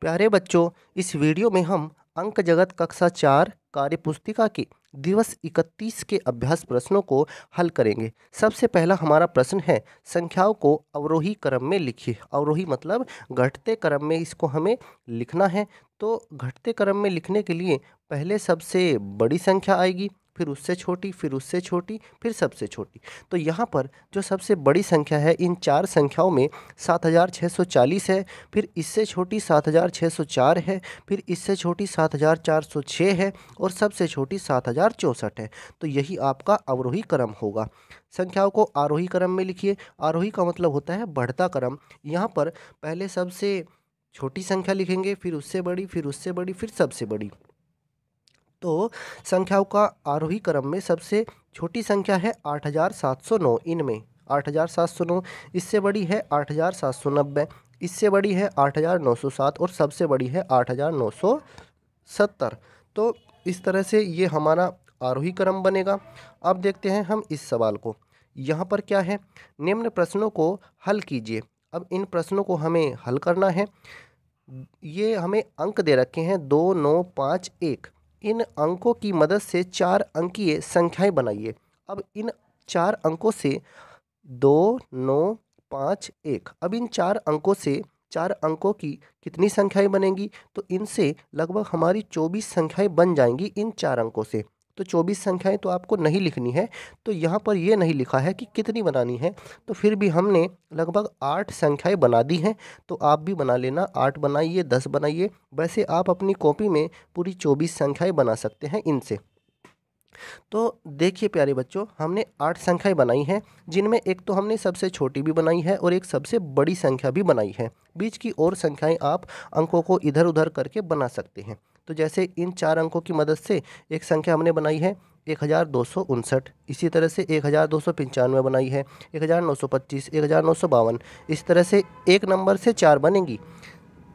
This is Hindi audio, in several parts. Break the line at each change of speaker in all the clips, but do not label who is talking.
प्यारे बच्चों, इस वीडियो में हम अंक जगत कक्षा 4 कार्य पुस्तिका के दिवस 31 के अभ्यास प्रश्नों को हल करेंगे। सबसे पहला हमारा प्रश्न है, संख्याओं को अवरोही क्रम में लिखिए। अवरोही मतलब घटते क्रम में इसको हमें लिखना है। तो घटते क्रम में लिखने के लिए पहले सबसे बड़ी संख्या आएगी, फिर उससे छोटी, फिर उससे छोटी, फिर सबसे छोटी। तो यहाँ पर जो सबसे बड़ी संख्या है, इन चार संख्याओं में 7640 है, फिर इससे छोटी 7604 है, फिर इससे छोटी 7406 है और सबसे छोटी 7064 है। तो यही आपका अवरोही क्रम होगा। संख्याओं को आरोही क्रम में लिखिए। आरोही का मतलब होता है बढ़ता क्रम। यहाँ पर पहले सबसे छोटी संख्या लिखेंगे, फिर उससे बड़ी, फिर उससे बड़ी, फिर सबसे बड़ी। तो संख्याओं का आरोही क्रम में सबसे छोटी संख्या है 8709। इनमें 8709, इससे बड़ी है 8790, इससे बड़ी है 8907 और सबसे बड़ी है 8970। तो इस तरह से ये हमारा आरोही क्रम बनेगा। अब देखते हैं हम इस सवाल को। यहाँ पर क्या है, निम्न प्रश्नों को हल कीजिए। अब इन प्रश्नों को हमें हल करना है। ये हमें अंक दे रखे हैं 2, 9, 5, 1। इन अंकों की मदद से 4 अंकीय संख्याएं बनाइए। अब इन 4 अंकों से 2, 9, 5, 1, अब इन 4 अंकों से 4 अंकों की कितनी संख्याएं बनेंगी? तो इनसे लगभग हमारी 24 संख्याएं बन जाएंगी इन 4 अंकों से। तो 24 संख्याएं तो आपको नहीं लिखनी है, तो यहाँ पर ये नहीं लिखा है कि कितनी बनानी है, तो फिर भी हमने लगभग 8 संख्याएं बना दी हैं। तो आप भी बना लेना, 8 बनाइए, 10 बनाइए। वैसे आप अपनी कॉपी में पूरी 24 संख्याएं बना सकते हैं इनसे। तो देखिए प्यारे बच्चों, हमने 8 संख्याएं बनाई हैं, जिनमें एक तो हमने सबसे छोटी भी बनाई है और एक सबसे बड़ी संख्या भी बनाई है। बीच की और संख्याएं आप अंकों को इधर उधर करके बना सकते हैं। तो जैसे इन 4 अंकों की मदद से एक संख्या हमने बनाई है 1259। इसी तरह से 1295 बनाई है, 1925, 1952। इस तरह से एक नंबर से 4 बनेंगी।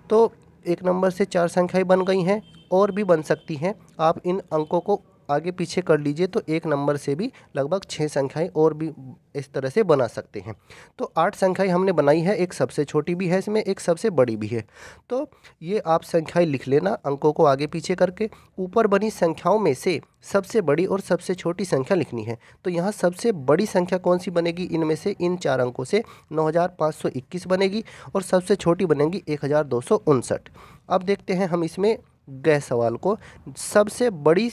तो एक नंबर से 4 संख्याएं बन गई हैं, और भी बन सकती हैं। आप इन अंकों को आगे पीछे कर लीजिए तो एक नंबर से भी लगभग 6 संख्याएं और भी इस तरह से बना सकते हैं। तो 8 संख्याएं हमने बनाई है, एक सबसे छोटी भी है इसमें, एक सबसे बड़ी भी है। तो ये आप संख्याएं लिख लेना अंकों को आगे पीछे करके। ऊपर बनी संख्याओं में से सबसे बड़ी और सबसे छोटी संख्या लिखनी है। तो यहाँ सबसे बड़ी संख्या कौन सी बनेगी? इनमें से इन 4 अंकों से 9521 बनेगी और सबसे छोटी बनेगी 1259। अब देखते हैं हम इसमें गए सवाल को। सबसे बड़ी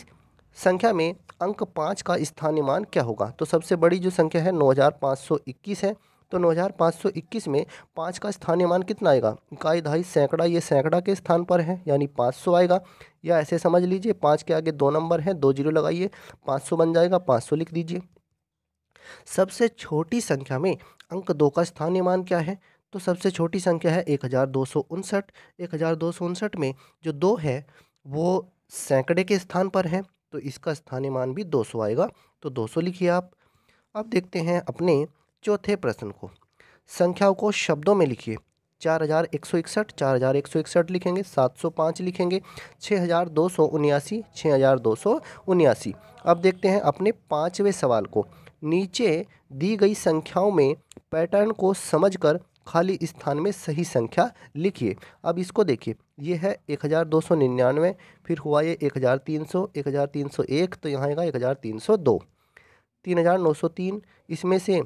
संख्या में अंक 5 का स्थानीय मान क्या होगा? तो सबसे बड़ी जो संख्या है 9521 है। तो 9521 में 5 का स्थानीय मान कितना आएगा? इकाई, दहाई, सैकड़ा, ये सैकड़ा के स्थान पर है, यानी 500 आएगा। या ऐसे समझ लीजिए, 5 के आगे 2 नंबर हैं, 2 जीरो लगाइए, 500 बन जाएगा, 500 लिख दीजिए। सबसे छोटी संख्या में अंक 2 का स्थानीय मान क्या है? तो सबसे छोटी संख्या है 1259। 1259 में जो 2 है वो सैकड़े के स्थान पर है, तो इसका स्थानीय मान भी 200 आएगा। तो 200 लिखिए आप। अब देखते हैं अपने चौथे प्रश्न को। संख्याओं को शब्दों में लिखिए। 4161, 4161 लिखेंगे, 705 लिखेंगे, 6279, 6279। अब देखते हैं अपने 5वें सवाल को। नीचे दी गई संख्याओं में पैटर्न को समझकर खाली स्थान में सही संख्या लिखिए। अब इसको देखिए, ये है 1299, फिर हुआ ये 1300, 1301, तो यहाँ आएगा 1302, 3903। इसमें से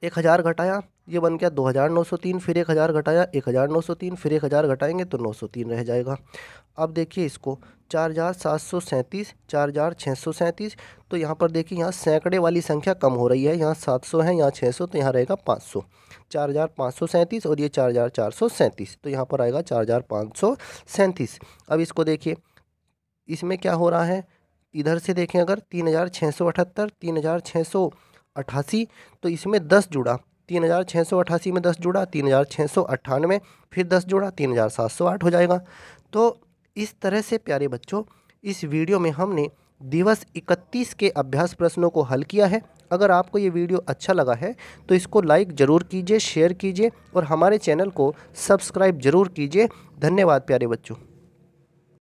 1000 घटाया, ये बन गया 2903, फिर 1000 घटाया 1903, फिर 1000 घटाएंगे तो 903 रह जाएगा। अब देखिए इसको, 4737, 4637। तो यहाँ पर देखिए, यहाँ सैकड़े वाली संख्या कम हो रही है, यहाँ 700 है, यहाँ 600, तो यहाँ रहेगा 500। 4537 और ये 4437, तो यहाँ पर आएगा 4537। अब इसको देखिए, इसमें क्या हो रहा है, इधर से देखें अगर 3678, 3688, तो इसमें 10 जुड़ा, 3688 में 10 जुड़ा, 3698, फिर 10 जुड़ा, 3708 हो जाएगा। तो इस तरह से प्यारे बच्चों, इस वीडियो में हमने दिवस 31 के अभ्यास प्रश्नों को हल किया है। अगर आपको ये वीडियो अच्छा लगा है तो इसको लाइक ज़रूर कीजिए, शेयर कीजिए और हमारे चैनल को सब्सक्राइब ज़रूर कीजिए। धन्यवाद प्यारे बच्चों।